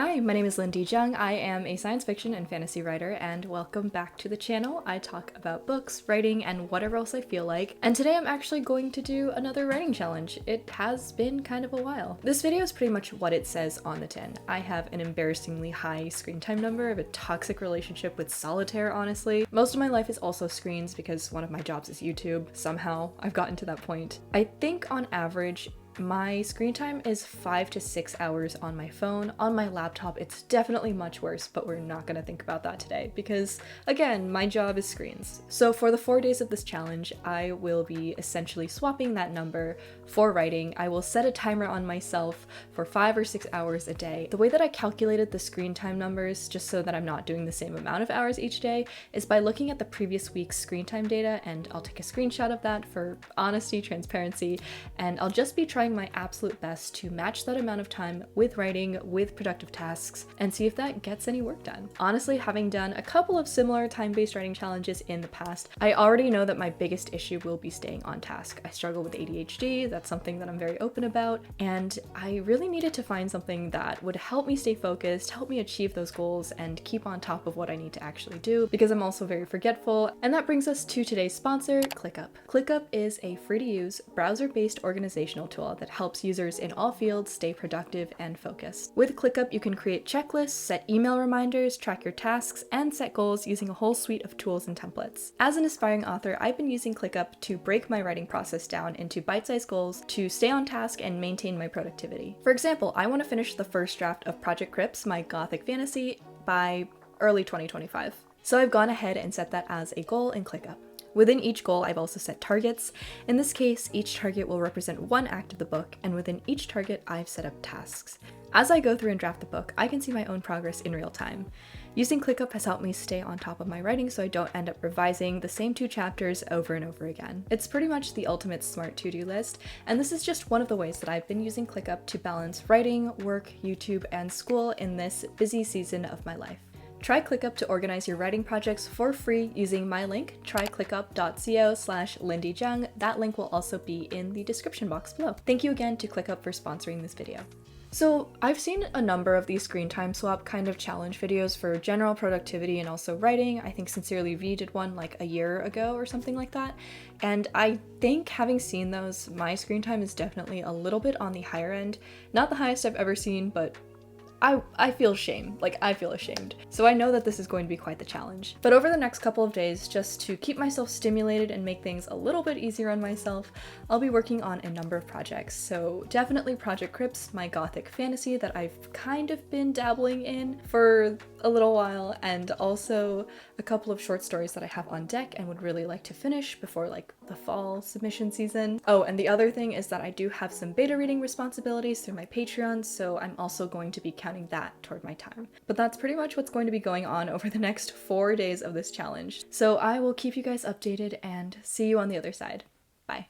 Hi, my name is Lynn I am a science fiction and fantasy writer, and welcome back to the channel. I talk about books, writing, and whatever else I feel like. And today I'm actually going to do another writing challenge. It has been kind of a while. This video is pretty much what it says on the tin. I have an embarrassingly high screen time number. I have a toxic relationship with solitaire, honestly. Most of my life is also screens because one of my jobs is YouTube. Somehow I've gotten to that point. I think on average, my screen time is 5 to 6 hours on my phone. On my laptop, it's definitely much worse, but we're not gonna think about that today because, again, my job is screens. So for the 4 days of this challenge, I will be essentially swapping that number for writing. I will set a timer on myself for 5 or 6 hours a day. The way that I calculated the screen time numbers, just so that I'm not doing the same amount of hours each day, is by looking at the previous week's screen time data, and I'll take a screenshot of that for honesty, transparency, and I'll just be trying my absolute best to match that amount of time with writing, with productive tasks, and see if that gets any work done. Honestly, having done a couple of similar time-based writing challenges in the past, I already know that my biggest issue will be staying on task. I struggle with ADHD, that's something that I'm very open about, and I really needed to find something that would help me stay focused, help me achieve those goals, and keep on top of what I need to actually do, because I'm also very forgetful. And that brings us to today's sponsor, ClickUp. ClickUp is a free-to-use, browser-based organizational tool that helps users in all fields stay productive and focused. With ClickUp, you can create checklists, set email reminders, track your tasks, and set goals using a whole suite of tools and templates. As an aspiring author, I've been using ClickUp to break my writing process down into bite-sized goals to stay on task and maintain my productivity. For example, I want to finish the first draft of Project Crypts, my gothic fantasy, by early 2025. So I've gone ahead and set that as a goal in ClickUp. Within each goal, I've also set targets. In this case, each target will represent one act of the book, and within each target, I've set up tasks. As I go through and draft the book, I can see my own progress in real time. Using ClickUp has helped me stay on top of my writing so I don't end up revising the same 2 chapters over and over again. It's pretty much the ultimate smart to-do list, and this is just one of the ways that I've been using ClickUp to balance writing, work, YouTube, and school in this busy season of my life. Try ClickUp to organize your writing projects for free using my link, tryclickup.co/lynndjung. That link will also be in the description box below. Thank you again to ClickUp for sponsoring this video. So I've seen a number of these screen time swap kind of challenge videos for general productivity and also writing. I think Sincerely V did one like a year ago or something like that. And I think having seen those, my screen time is definitely a little bit on the higher end. Not the highest I've ever seen, but I feel shame. I feel ashamed. So I know that this is going to be quite the challenge. But over the next couple of days, just to keep myself stimulated and make things a little bit easier on myself, I'll be working on a number of projects. So definitely Project Crypts, my gothic fantasy that I've kind of been dabbling in for a little while, and also a couple of short stories that I have on deck and would really like to finish before the fall submission season. Oh, and the other thing is that I do have some beta reading responsibilities through my Patreon, so I'm also going to be counting that toward my time. But that's pretty much what's going to be going on over the next 4 days of this challenge. So I will keep you guys updated and see you on the other side. Bye.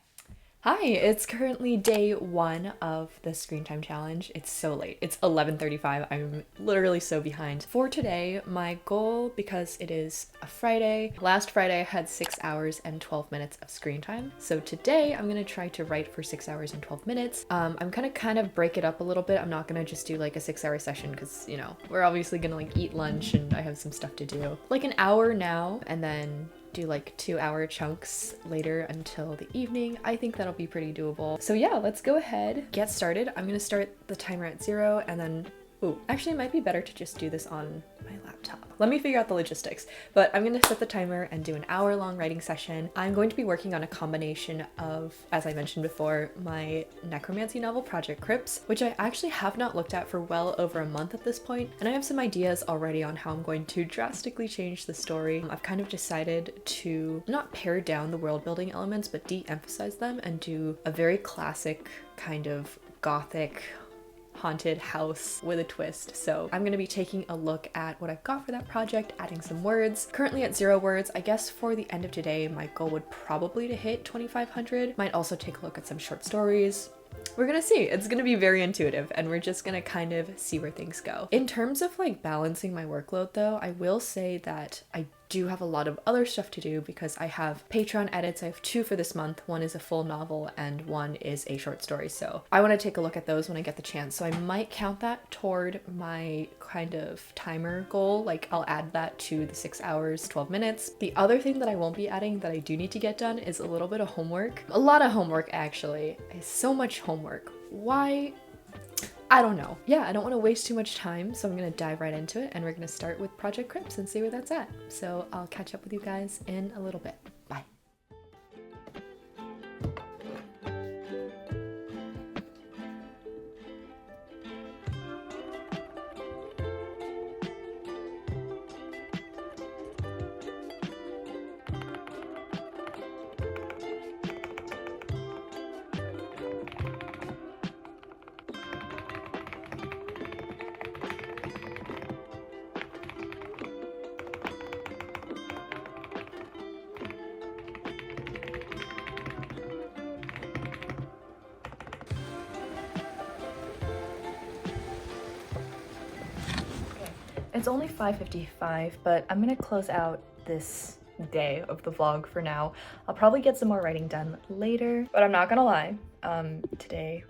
Hi, it's currently day 1 of the screen time challenge. It's so late. It's 11:35. I'm literally so behind. For today, my goal, because it is a Friday, last Friday I had 6 hours and 12 minutes of screen time. So today I'm gonna try to write for 6 hours and 12 minutes. I'm gonna kind of break it up a little bit. I'm not gonna just do like a 6-hour session because, you know, we're obviously gonna eat lunch and I have some stuff to do. Like an hour now and then do 2-hour chunks later until the evening. I think that'll be pretty doable. So yeah, let's go ahead, get started. I'm gonna start the timer at 0 and then, actually it might be better to just do this on my laptop. Let me figure out the logistics, but I'm gonna set the timer and do an hour-long writing session. I'm going to be working on a combination of, as I mentioned before, my necromancy novel Project Crypts, which I actually have not looked at for well over a month at this point, and I have some ideas already on how I'm going to drastically change the story. I've kind of decided to not pare down the world building elements, but de-emphasize them and do a very classic kind of gothic haunted house with a twist. So I'm going to be taking a look at what I've got for that project, adding some words. Currently at 0 words. I guess for the end of today, my goal would probably to hit 2,500. Might also take a look at some short stories. We're gonna see. It's gonna be very intuitive and we're just gonna kind of see where things go. In terms of balancing my workload though, I will say that I do have a lot of other stuff to do because I have Patreon edits. I have 2 for this month. One is a full novel and one is a short story. So I want to take a look at those when I get the chance. So I might count that toward my kind of timer goal. Like I'll add that to the 6 hours, 12 minutes. The other thing that I won't be adding that I do need to get done is a little bit of homework. A lot of homework actually. So much homework. Why? I don't know. Yeah, I don't want to waste too much time, so I'm going to dive right into it, and we're going to start with Project Crypts and see where that's at. So I'll catch up with you guys in a little bit. Bye. It's only 5:55, but I'm gonna close out this day of the vlog for now. I'll probably get some more writing done later, but I'm not gonna lie, today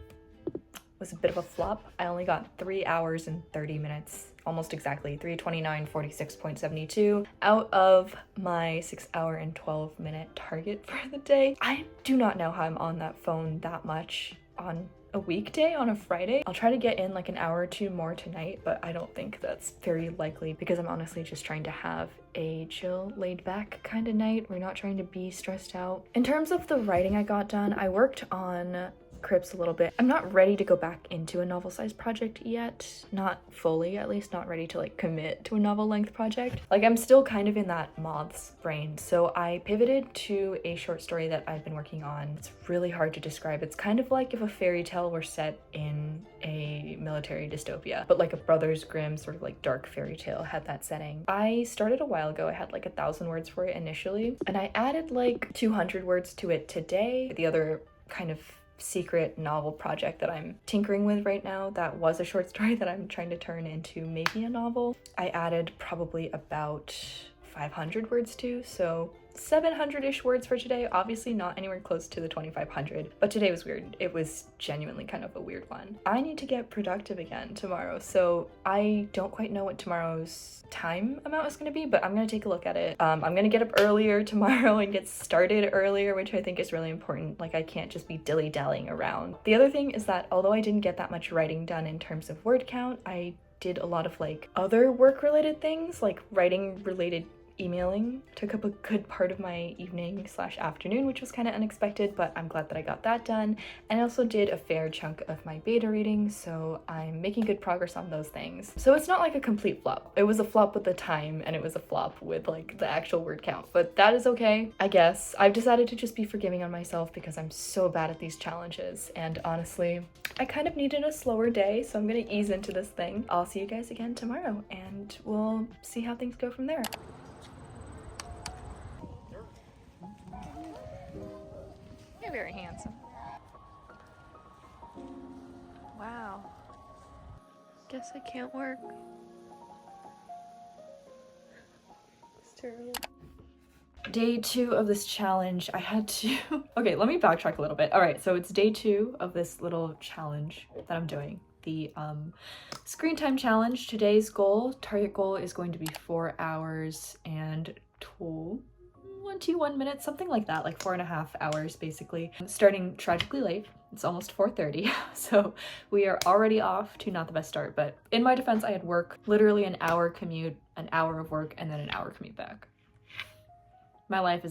was a bit of a flop. I only got 3 hours and 30 minutes, almost exactly, 3:29:46.72 out of my 6 hour and 12 minute target for the day. I do not know how I'm on that phone that much on a weekday, on a Friday. I'll try to get in like an hour or 2 more tonight, but I don't think that's very likely because I'm honestly just trying to have a chill, laid back kind of night. We're not trying to be stressed out. In terms of the writing I got done, I worked on Crypts a little bit. I'm not ready to go back into a novel-sized project yet. Not fully, at least not ready to like commit to a novel-length project. Like I'm still kind of in that moth's brain. So I pivoted to a short story that I've been working on. It's really hard to describe. It's kind of like if a fairy tale were set in a military dystopia, but like a Brothers Grimm sort of like dark fairy tale had that setting. I started a while ago. I had like 1,000 words for it initially, and I added like 200 words to it today. The other kind of secret novel project that I'm tinkering with right now, that was a short story that I'm trying to turn into maybe a novel, I added probably about 500 words to, so 700-ish words for today. Obviously not anywhere close to the 2,500, but today was weird. It was genuinely kind of a weird one. I need to get productive again tomorrow, so I don't quite know what tomorrow's time amount is going to be, but I'm going to take a look at it. I'm going to get up earlier tomorrow and get started earlier, which I think is really important. Like I can't just be dilly-dallying around. The other thing is that although I didn't get that much writing done in terms of word count, I did a lot of like other work-related things, like writing-related emailing. Took up a good part of my evening/afternoon, which was kind of unexpected, but I'm glad that I got that done. And I also did a fair chunk of my beta reading, so I'm making good progress on those things. So it's not like a complete flop. It was a flop with the time, and it was a flop with like the actual word count, but that is okay, I guess. I've decided to just be forgiving on myself because I'm so bad at these challenges, and honestly, I kind of needed a slower day, so I'm gonna ease into this thing. I'll see you guys again tomorrow, and we'll see how things go from there. You're very handsome. Wow. Guess I can't work. It's terrible. Day 2 of this challenge, I had to... Okay, let me backtrack a little bit. All right, so it's day 2 of this little challenge that I'm doing. The screen time challenge. Today's target goal is going to be 4 hours and 21 minutes, something like that, like 4.5 hours basically. I'm starting tragically late. It's almost 4:30, so we are already off to not the best start, but in my defense, I had work, literally an hour commute, an hour of work, and then an hour commute back. My life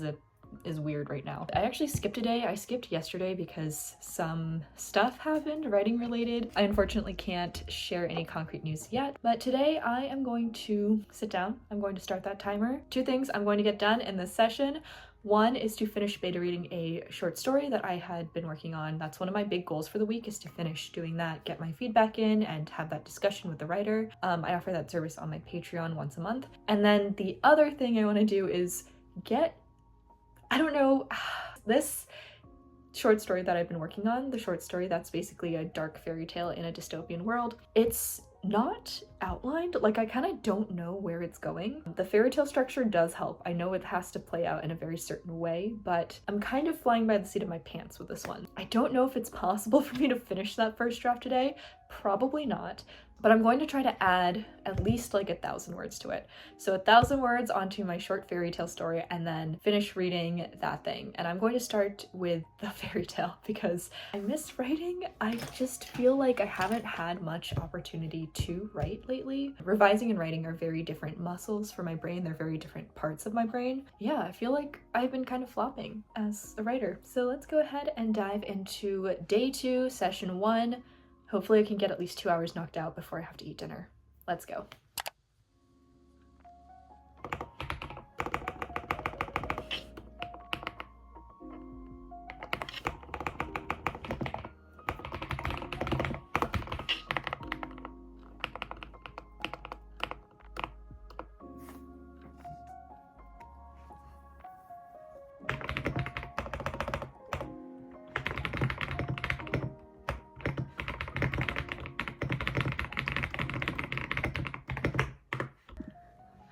is weird right now. I actually skipped a day. I skipped yesterday because some stuff happened, writing related. I unfortunately can't share any concrete news yet, but today I am going to sit down. I'm going to start that timer. 2 things I'm going to get done in this session. One is to finish beta reading a short story that I had been working on. That's one of my big goals for the week, is to finish doing that, get my feedback in, and have that discussion with the writer. I offer that service on my Patreon once a month. And then the other thing I want to do is I don't know, this short story that I've been working on, the short story that's basically a dark fairy tale in a dystopian world, it's not outlined. Like, I kind of don't know where it's going. The fairy tale structure does help. I know it has to play out in a very certain way, but I'm kind of flying by the seat of my pants with this one. I don't know if it's possible for me to finish that first draft today. Probably not. But I'm going to try to add at least like 1,000 words to it. So 1,000 words onto my short fairy tale story and then finish reading that thing. And I'm going to start with the fairy tale because I miss writing. I just feel like I haven't had much opportunity to write lately. Revising and writing are very different muscles for my brain. They're very different parts of my brain. Yeah, I feel like I've been kind of flopping as a writer. So let's go ahead and dive into day 2, session 1. Hopefully I can get at least 2 hours knocked out before I have to eat dinner. Let's go.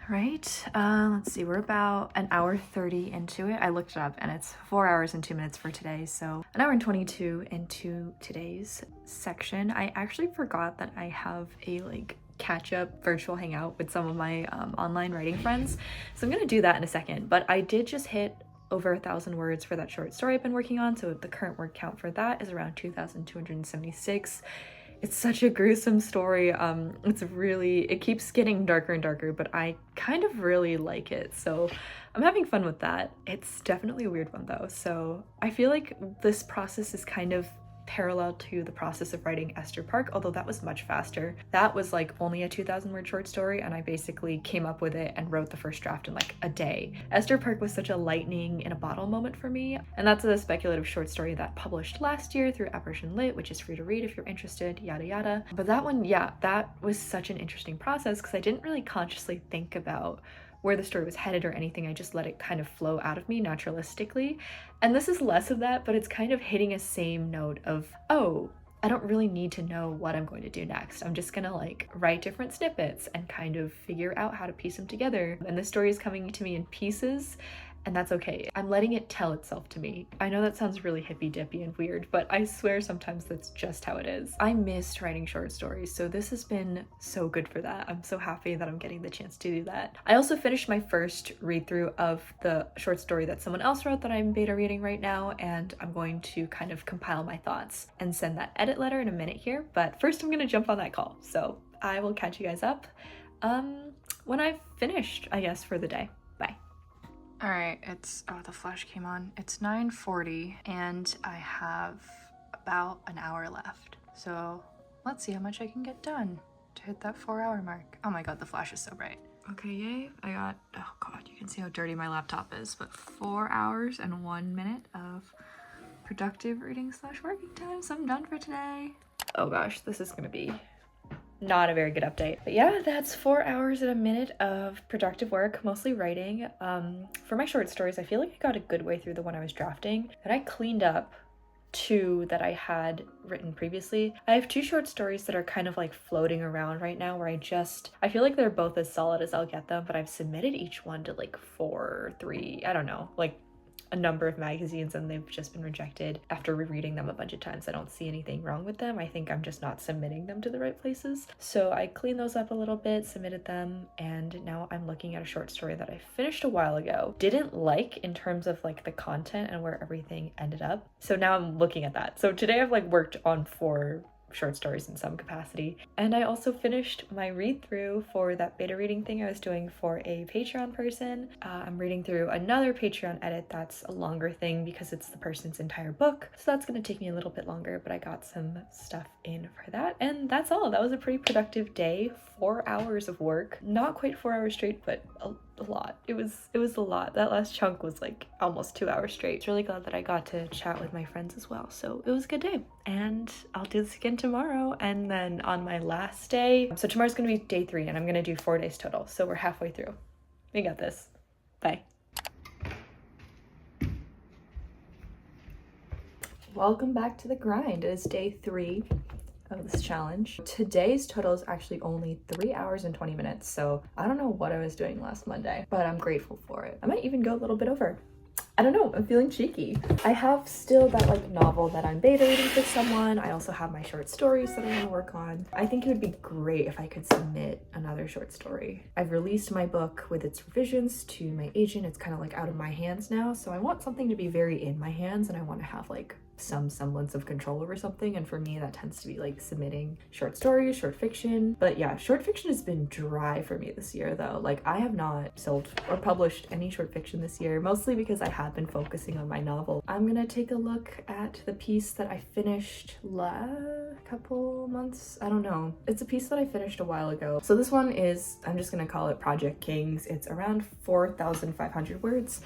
Right, let's see, we're about an hour 30 into it. I looked it up and it's 4 hours and 2 minutes for today, so an hour and 22 into today's section. I actually forgot that I have a catch-up virtual hangout with some of my online writing friends, so I'm gonna do that in a second. But I did just hit over 1,000 words for that short story I've been working on, so the current word count for that is around 2,276. It's such a gruesome story. It keeps getting darker and darker, but I kind of really like it, so I'm having fun with that. It's definitely a weird one though, so I feel like this process is kind of parallel to the process of writing Esther Park, although that was much faster. That was like only a 2,000 word short story and I basically came up with it and wrote the first draft in like a day. Esther Park was such a lightning in a bottle moment for me, and that's a speculative short story that published last year through Apparition Lit, which is free to read if you're interested, yada yada. But that one, yeah, that was such an interesting process because I didn't really consciously think about where the story was headed or anything. I just let it kind of flow out of me naturalistically. And this is less of that, but it's kind of hitting a same note of, oh, I don't really need to know what I'm going to do next. I'm just gonna write different snippets and kind of figure out how to piece them together. And the story is coming to me in pieces, and that's okay. I'm letting it tell itself to me. I know that sounds really hippy dippy and weird, but I swear sometimes that's just how it is. I missed writing short stories, so this has been so good for that. I'm so happy that I'm getting the chance to do that. I also finished my first read through of the short story that someone else wrote that I'm beta reading right now, and I'm going to kind of compile my thoughts and send that edit letter in a minute here, but first I'm gonna jump on that call. So I will catch you guys up when I've finished, I guess, for the day. Bye. All right, the flash came on. It's 9:40 and I have about an hour left. So let's see how much I can get done to hit that 4-hour mark. Oh my God, the flash is so bright. Okay, yay. I got, oh God, you can see how dirty my laptop is, but 4 hours and 1 minute of productive reading / working time. So I'm done for today. Oh gosh, this is gonna be not a very good update. But yeah, that's 4 hours and a minute of productive work, mostly writing. For my short stories, I feel like I got a good way through the one I was drafting, and I cleaned up 2 that I had written previously. I have 2 short stories that are kind of floating around right now where I feel like they're both as solid as I'll get them, but I've submitted each one to 4, 3, I don't know, a number of magazines, and they've just been rejected after rereading them a bunch of times. I don't see anything wrong with them. I think I'm just not submitting them to the right places. So I cleaned those up a little bit, submitted them, and now I'm looking at a short story that I finished a while ago. Didn't like in terms of the content and where everything ended up. So now I'm looking at that. So today I've worked on 4 short stories in some capacity. And I also finished my read through for that beta reading thing I was doing for a Patreon person. I'm reading through another Patreon edit that's a longer thing because it's the person's entire book. So that's gonna take me a little bit longer, but I got some stuff in for that. And that's all. That was a pretty productive day. 4 hours of work. Not quite 4 hours straight, but a lot. It was a lot. That last chunk was almost 2 hours straight. It's really glad that I got to chat with my friends as well. So it was a good day, and I'll do this again tomorrow. And then on my last day, so tomorrow's gonna be day 3 and I'm gonna do 4 days total. So we're halfway through. We got this. Bye. Welcome back to the grind. It is day 3. of this challenge. Today's total is actually only 3 hours and 20 minutes, so I don't know what I was doing last Monday, but I'm grateful for it. I might even go a little bit over. I don't know, I'm feeling cheeky. I have still that like novel that I'm beta reading for someone. I also have my short stories that I want to work on. I think it would be great if I could submit another short story. I've released my book with its revisions to my agent. It's kind of like out of my hands now, so I want something to be very in my hands, and I want to have like some semblance of control over something, and for me that tends to be like submitting short stories, short fiction. But yeah, short fiction has been dry for me this year though. Like I have not sold or published any short fiction this year, mostly because I have been focusing on my novel. I'm gonna take a look at the piece that I finished couple months, I don't know. It's a piece that I finished a while ago. So this one is, I'm just gonna call it Project Kings. It's around 4,500 words,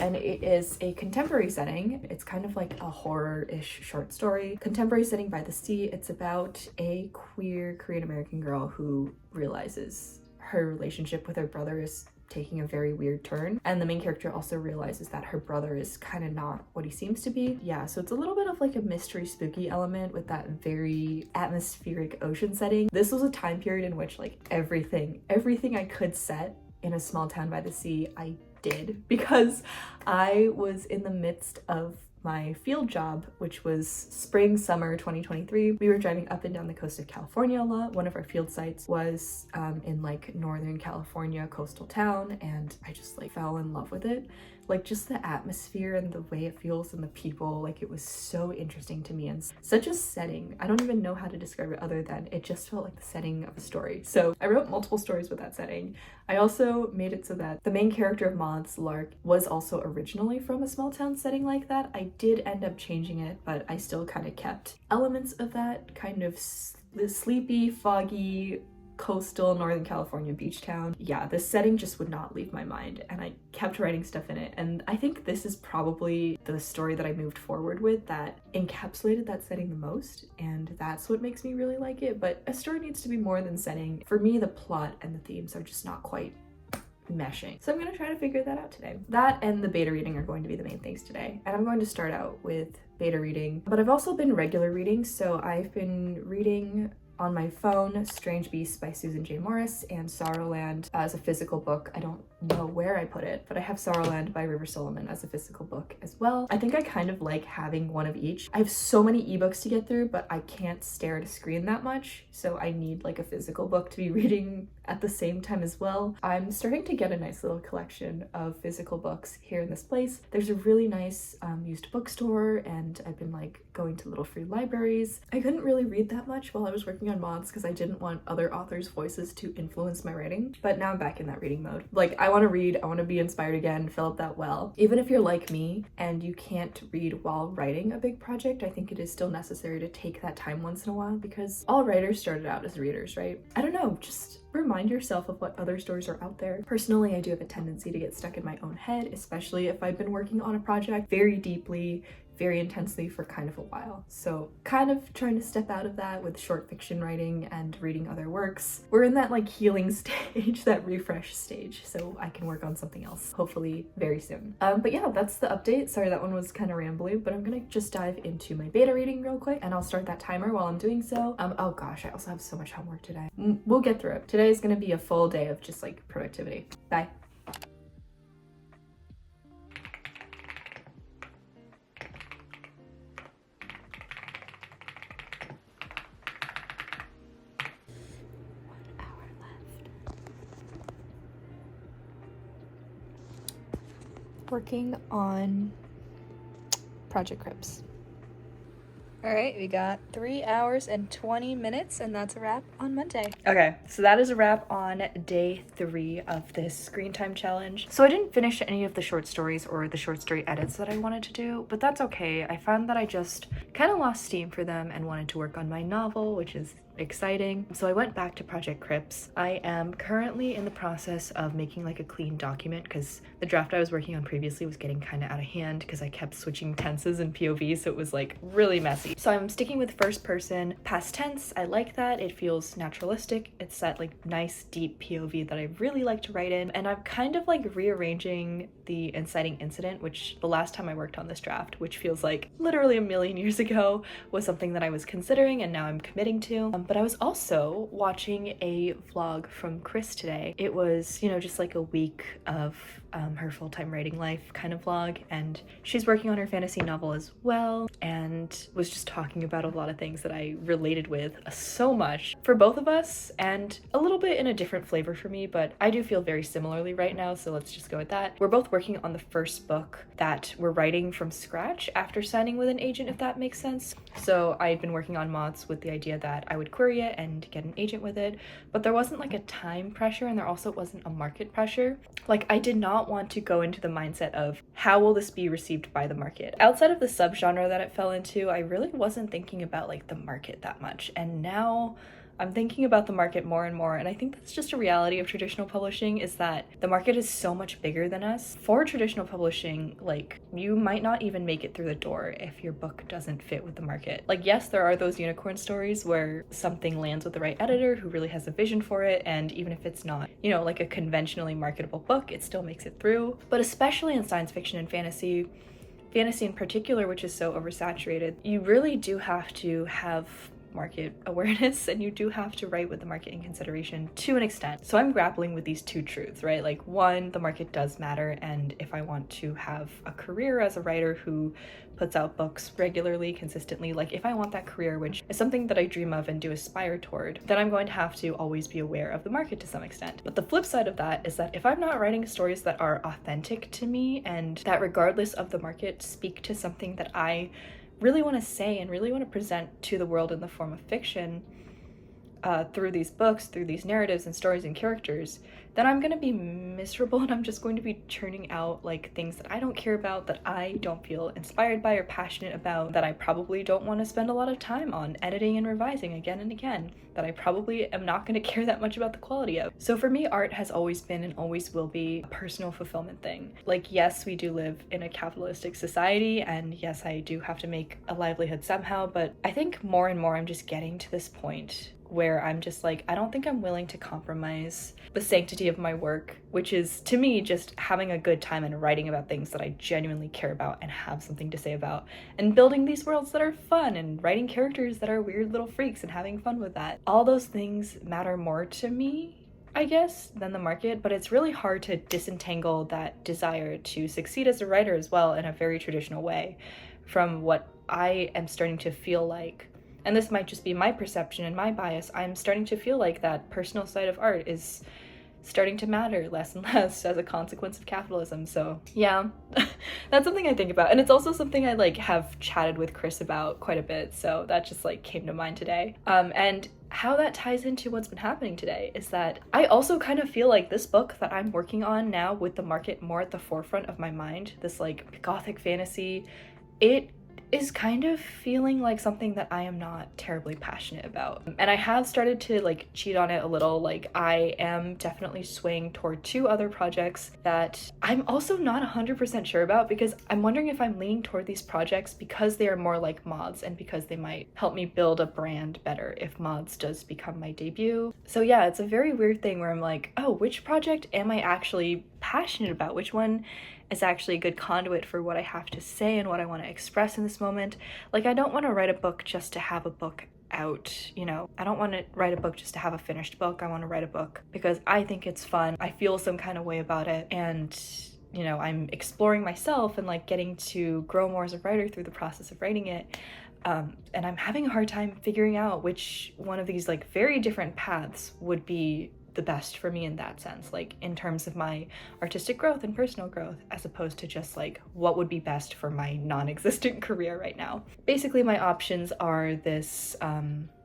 and it is a contemporary setting. It's kind of like a horror-ish short story. Contemporary setting by the sea. It's about a queer Korean American girl who realizes her relationship with her brother is taking a very weird turn, and the main character also realizes that her brother is kind of not what he seems to be. Yeah, so it's a little bit of like a mystery spooky element with that very atmospheric ocean setting. This was a time period in which like everything I could set in a small town by the sea I did, because I was in the midst of my field job, which was spring, summer 2023. We were driving up and down the coast of California a lot. One of our field sites was in like Northern California coastal town, and I just like fell in love with it. Like just the atmosphere and the way it feels and the people, like it was so interesting to me, and such a setting. I don't even know how to describe it other than it just felt like the setting of a story. So I wrote multiple stories with that setting. I also made it so that the main character of Maud's Lark was also originally from a small town setting like that. I did end up changing it, but I still kind of kept elements of that kind of the sleepy, foggy, coastal Northern California beach town. Yeah, this setting just would not leave my mind, and I kept writing stuff in it, and I think this is probably the story that I moved forward with that encapsulated that setting the most, and that's what makes me really like it. But a story needs to be more than setting. For me, the plot and the themes are just not quite meshing. So I'm gonna try to figure that out today. That and the beta reading are going to be the main things today, and I'm going to start out with beta reading, but I've also been regular reading. So I've been reading on my phone Strange Beasts by Susan J. Morris and Sorrowland as a physical book. I don't know where I put it, but I have Sorrowland by River Solomon as a physical book as well. I think I kind of like having one of each. I have so many ebooks to get through, but I can't stare at a screen that much, so I need like a physical book to be reading at the same time as well. I'm starting to get a nice little collection of physical books here in this place. There's a really nice used bookstore, and I've been like going to little free libraries. I couldn't really read that much while I was working on mods because I didn't want other authors' voices to influence my writing, but now I'm back in that reading mode. Like I want to read, I want to be inspired again, fill up that well. Even if you're like me and you can't read while writing a big project, I think it is still necessary to take that time once in a while, because all writers started out as readers, right? I don't know, just remind yourself of what other stories are out there. Personally, I do have a tendency to get stuck in my own head, especially if I've been working on a project very deeply, very intensely for kind of a while. So kind of trying to step out of that with short fiction writing and reading other works. We're in that like healing stage, that refresh stage, so I can work on something else, hopefully very soon. But yeah, that's the update. Sorry, that one was kind of rambly, but I'm gonna just dive into my beta reading real quick, and I'll start that timer while I'm doing so. Oh gosh, I also have so much homework today. We'll get through it. Today is gonna be a full day of just like productivity. Bye. Working on Project Crypts. All right, we got 3 hours and 20 minutes, and that's a wrap on Monday. Okay, so that is a wrap on day 3 of this screen time challenge. So I didn't finish any of the short stories or the short story edits that I wanted to do, but that's okay. I found that I just kind of lost steam for them and wanted to work on my novel, which is exciting. So I went back to Project Crypts. I am currently in the process of making like a clean document, because the draft I was working on previously was getting kind of out of hand because I kept switching tenses and POV, so it was like really messy. So I'm sticking with first person past tense. I like that. It feels naturalistic. It's that like nice deep POV that I really like to write in, and I'm kind of like rearranging the inciting incident, which the last time I worked on this draft, which feels like literally a million years ago, was something that I was considering and now I'm committing to. But I was also watching a vlog from Chris today. It was, you know, just like a week of her full-time writing life kind of vlog, and she's working on her fantasy novel as well, and was just talking about a lot of things that I related with so much for both of us, and a little bit in a different flavor for me, but I do feel very similarly right now, so let's just go with that. We're both working on the first book that we're writing from scratch after signing with an agent, if that makes sense. So I'd been working on mods with the idea that I would query it and get an agent with it, but there wasn't like a time pressure, and there also wasn't a market pressure. Like, I did not want to go into the mindset of how will this be received by the market. Outside of the subgenre that it fell into, I really wasn't thinking about like the market that much, and now I'm thinking about the market more and more, and I think that's just a reality of traditional publishing, is that the market is so much bigger than us. For traditional publishing, like, you might not even make it through the door if your book doesn't fit with the market. Like, yes, there are those unicorn stories where something lands with the right editor who really has a vision for it, and even if it's not, you know, like a conventionally marketable book, it still makes it through. But especially in science fiction and fantasy in particular, which is so oversaturated, you really do have to have market awareness, and you do have to write with the market in consideration to an extent. So I'm grappling with these two truths, right? Like, one, the market does matter, and if I want to have a career as a writer who puts out books regularly, consistently, like if I want that career, which is something that I dream of and do aspire toward, then I'm going to have to always be aware of the market to some extent. But the flip side of that is that if I'm not writing stories that are authentic to me and that, regardless of the market, speak to something that I really want to say and really want to present to the world in the form of fiction, through these books, through these narratives and stories and characters, then I'm gonna be miserable, and I'm just going to be churning out like things that I don't care about, that I don't feel inspired by or passionate about, that I probably don't want to spend a lot of time on editing and revising again and again, that I probably am not going to care that much about the quality of. So for me, art has always been and always will be a personal fulfillment thing. Like, yes, we do live in a capitalistic society, and yes, I do have to make a livelihood somehow, but I think more and more I'm just getting to this point where I'm just like, I don't think I'm willing to compromise the sanctity of my work, which is, to me, just having a good time and writing about things that I genuinely care about and have something to say about, and building these worlds that are fun, and writing characters that are weird little freaks and having fun with that. All those things matter more to me, I guess, than the market, but it's really hard to disentangle that desire to succeed as a writer as well in a very traditional way from what I am starting to feel like, and this might just be my perception and my bias, I'm starting to feel like that personal side of art is starting to matter less and less as a consequence of capitalism. So yeah, that's something I think about, and it's also something I like have chatted with Chris about quite a bit, so that just like came to mind today. And how that ties into what's been happening today is that I also kind of feel like this book that I'm working on now, with the market more at the forefront of my mind, this like gothic fantasy, it is kind of feeling like something that I am not terribly passionate about. And I have started to like cheat on it a little. Like, I am definitely swaying toward 2 other projects that I'm also not 100% sure about, because I'm wondering if I'm leaning toward these projects because they are more like mods and because they might help me build a brand better if mods does become my debut. So yeah, it's a very weird thing where I'm like, oh, which project am I actually passionate about? Which one is actually a good conduit for what I have to say and what I want to express in this moment? Like, I don't want to write a book just to have a book out, you know? I don't want to write a book just to have a finished book. I want to write a book because I think it's fun. I feel some kind of way about it, and you know, I'm exploring myself and like getting to grow more as a writer through the process of writing it. And I'm having a hard time figuring out which one of these like very different paths would be the best for me in that sense, like in terms of my artistic growth and personal growth, as opposed to just like what would be best for my non-existent career right now. Basically, my options are this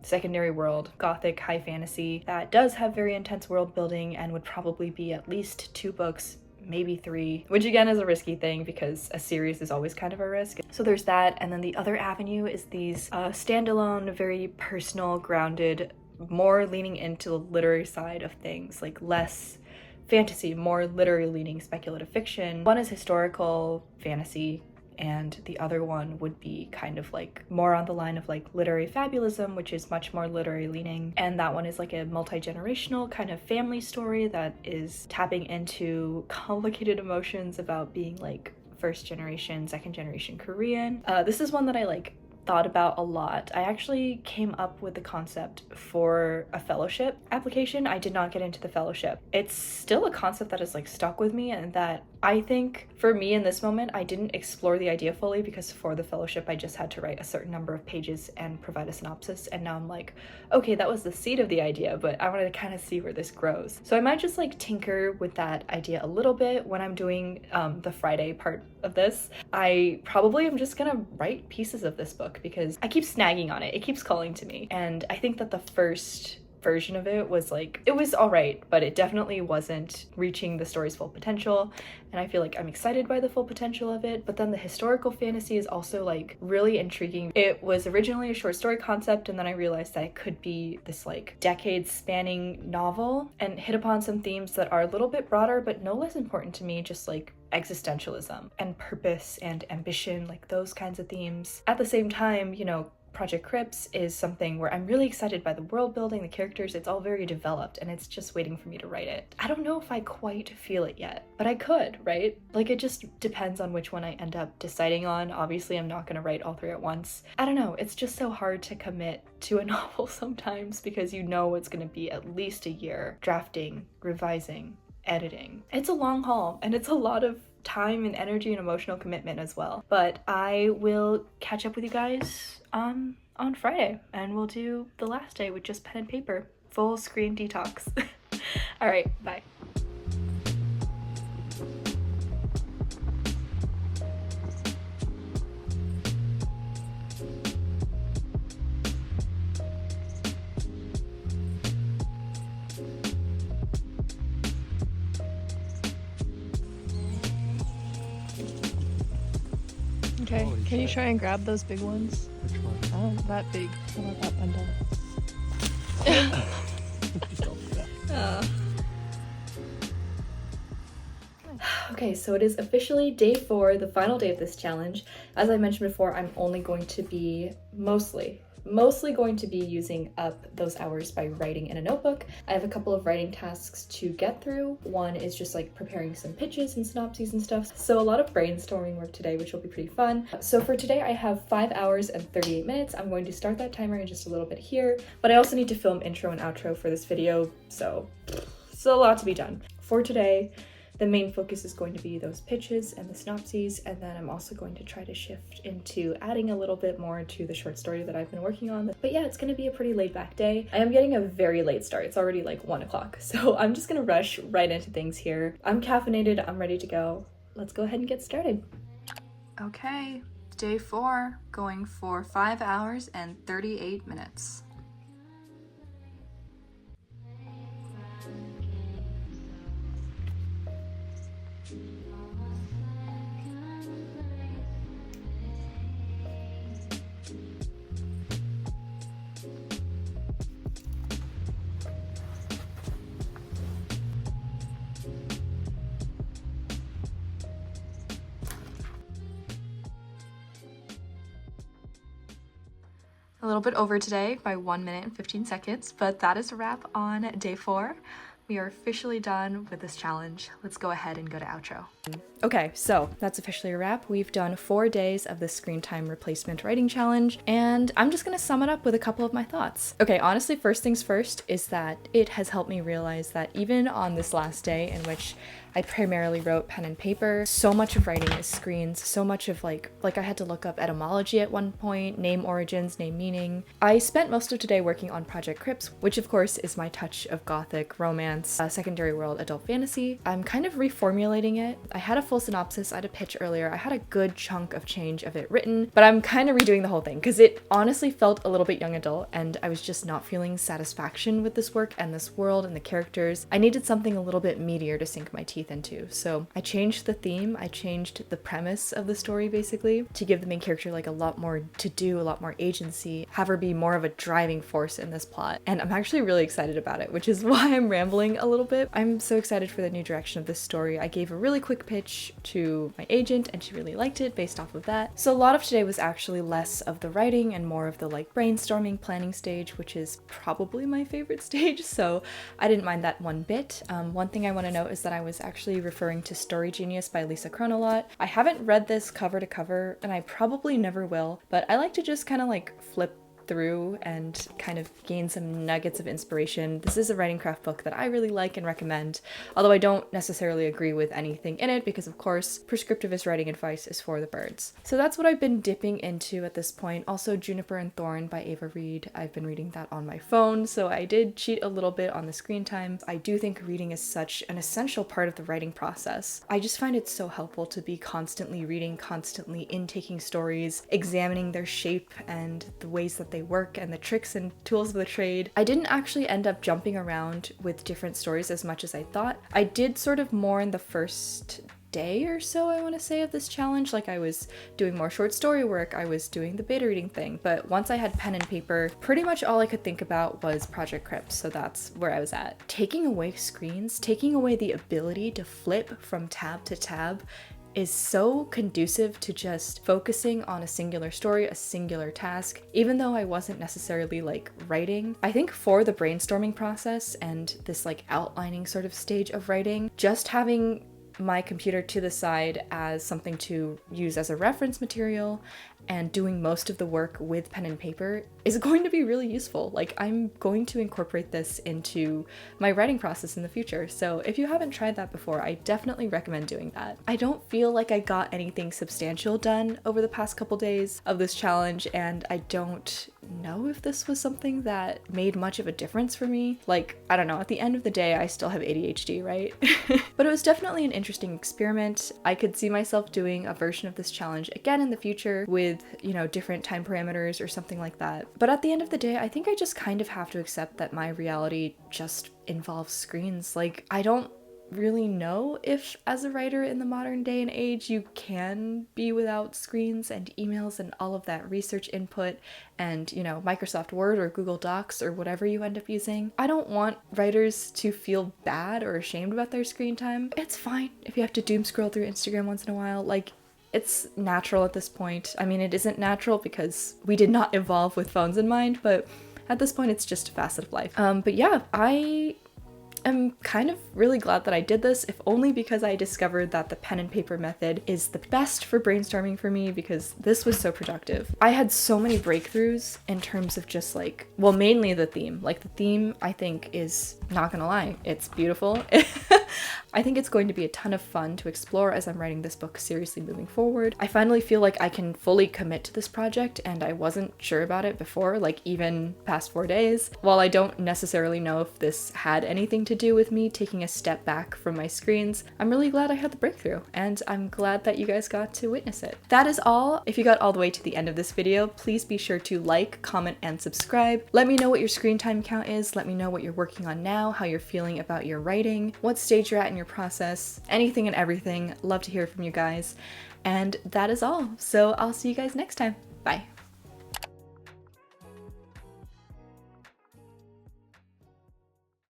secondary world, gothic high fantasy that does have very intense world building and would probably be at least 2 books, maybe 3, which again is a risky thing because a series is always kind of a risk. So there's that, and then the other avenue is these standalone, very personal, grounded, more leaning into the literary side of things, like less fantasy, more literary leaning speculative fiction. One is historical fantasy, and the other one would be kind of like more on the line of like literary fabulism, which is much more literary leaning. And that one is like a multi-generational kind of family story that is tapping into complicated emotions about being like first generation, second generation Korean. This is one that I like thought about a lot. I actually came up with the concept for a fellowship application. I did not get into the fellowship. It's still a concept that has like stuck with me, and that I think for me in this moment, I didn't explore the idea fully because for the fellowship, I just had to write a certain number of pages and provide a synopsis. And now I'm like, okay, that was the seed of the idea, but I wanted to kind of see where this grows. So I might just like tinker with that idea a little bit when I'm doing the Friday part of this. I probably am just gonna write pieces of this book because I keep snagging on it. It keeps calling to me. And I think that the first version of it was like, it was all right, but it definitely wasn't reaching the story's full potential. And I feel like I'm excited by the full potential of it, but then the historical fantasy is also like really intriguing. It was originally a short story concept, and then I realized that it could be this like decades spanning novel and hit upon some themes that are a little bit broader, but no less important to me, just like existentialism and purpose and ambition, like those kinds of themes. At the same time, you know, Project Crypts is something where I'm really excited by the world building, the characters, it's all very developed, and it's just waiting for me to write it. I don't know if I quite feel it yet, but I could, right? Like, it just depends on which one I end up deciding on. Obviously, I'm not gonna write all three at once. I don't know, it's just so hard to commit to a novel sometimes because you know it's gonna be at least a year drafting, revising, editing. It's a long haul, and it's a lot of time and energy and emotional commitment as well. But I will catch up with you guys on Friday, and we'll do the last day with just pen and paper. Full screen detox. All right, bye. Okay, can you try and grab those big ones? Which one? Oh, that big. How about that bundle? Just don't do that. Okay, so it is officially day 4, the final day of this challenge. As I mentioned before, I'm only going to be mostly going to be using up those hours by writing in a notebook. I have a couple of writing tasks to get through. One is just like preparing some pitches and synopses and stuff. So a lot of brainstorming work today, which will be pretty fun. So for today, I have 5 hours and 38 minutes. I'm going to start that timer in just a little bit here, but I also need to film intro and outro for this video, so it's a lot to be done. For today, the main focus is going to be those pitches and the synopses, and then I'm also going to try to shift into adding a little bit more to the short story that I've been working on. But yeah, it's gonna be a pretty laid back day. I am getting a very late start. It's already like 1 o'clock, so I'm just gonna rush right into things here. I'm caffeinated, I'm ready to go. Let's go ahead and get started. Okay, day 4, going for 5 hours and 38 minutes. A little bit over today by 1 minute and 15 seconds, but that is a wrap on day 4. We are officially done with this challenge. Let's go ahead and go to outro. Okay, so that's officially a wrap. We've done 4 days of the screen time replacement writing challenge, and I'm just gonna sum it up with a couple of my thoughts. Okay, honestly, first things first is that it has helped me realize that even on this last day in which I primarily wrote pen and paper, so much of writing is screens, so much of like I had to look up etymology at one point, name origins, name meaning. I spent most of today working on Project Crypts, which of course is my touch of gothic, romance, secondary world, adult fantasy. I'm kind of reformulating it. I had a full synopsis, I had a pitch earlier, I had a good chunk of change of it written, but I'm kind of redoing the whole thing because it honestly felt a little bit young adult, and I was just not feeling satisfaction with this work and this world and the characters. I needed something a little bit meatier to sink my teeth into. So I changed the theme, I changed the premise of the story basically to give the main character like a lot more to do, a lot more agency, have her be more of a driving force in this plot. And I'm actually really excited about it, which is why I'm rambling a little bit. I'm so excited for the new direction of this story. I gave a really quick pitch pitch to my agent and she really liked it based off of that. So a lot of today was actually less of the writing and more of the like brainstorming, planning stage, which is probably my favorite stage, so I didn't mind that one bit. One thing I want to note is that I was actually referring to Story Genius by Lisa Kron a lot. I haven't read this cover to cover, and I probably never will, but I like to just kind of like flip through and kind of gain some nuggets of inspiration. This is a writing craft book that I really like and recommend, although I don't necessarily agree with anything in it because of course prescriptivist writing advice is for the birds. So that's what I've been dipping into at this point. Also Juniper and Thorn by Ava Reed. I've been reading that on my phone, so I did cheat a little bit on the screen time. I do think reading is such an essential part of the writing process. I just find it so helpful to be constantly reading, constantly intaking stories, examining their shape and the ways that they work and the tricks and tools of the trade. I didn't actually end up jumping around with different stories as much as I thought. I did sort of more in the first day or so, I want to say, of this challenge. Like I was doing more short story work, I was doing the beta reading thing, but once I had pen and paper, pretty much all I could think about was Project Crypts, so that's where I was at. Taking away screens, taking away the ability to flip from tab to tab is so conducive to just focusing on a singular story, a singular task. Even though I wasn't necessarily like writing, I think for the brainstorming process and this like outlining sort of stage of writing, just having my computer to the side as something to use as a reference material and doing most of the work with pen and paper is going to be really useful. Like I'm going to incorporate this into my writing process in the future. So if you haven't tried that before, I definitely recommend doing that. I don't feel like I got anything substantial done over the past couple days of this challenge, and I don't know if this was something that made much of a difference for me. Like, I don't know, at the end of the day, I still have ADHD, right? But it was definitely an interesting experiment. I could see myself doing a version of this challenge again in the future with, you know, different time parameters or something like that. But at the end of the day, I think I just kind of have to accept that my reality just involves screens. Like, I don't really know if as a writer in the modern day and age you can be without screens and emails and all of that research input and, you know, Microsoft Word or Google Docs or whatever you end up using. I don't want writers to feel bad or ashamed about their screen time. It's fine if you have to doom scroll through Instagram once in a while. Like, it's natural at this point. I mean, it isn't natural because we did not evolve with phones in mind, but at this point it's just a facet of life. But yeah, I'm kind of really glad that I did this, if only because I discovered that the pen and paper method is the best for brainstorming for me, because this was so productive. I had so many breakthroughs in terms of just like, well, mainly the theme. Like the theme, I think, is, not gonna lie, it's beautiful. I think it's going to be a ton of fun to explore as I'm writing this book seriously moving forward. I finally feel like I can fully commit to this project, and I wasn't sure about it before, like even past 4 days. While I don't necessarily know if this had anything to do with me taking a step back from my screens, I'm really glad I had the breakthrough, and I'm glad that you guys got to witness it. That is all. If you got all the way to the end of this video, please be sure to like, comment, and subscribe. Let me know what your screen time count is. Let me know what you're working on now, how you're feeling about your writing, what stage you're at in your process, anything and everything. Love to hear from you guys. And that is all. So I'll see you guys next time. Bye.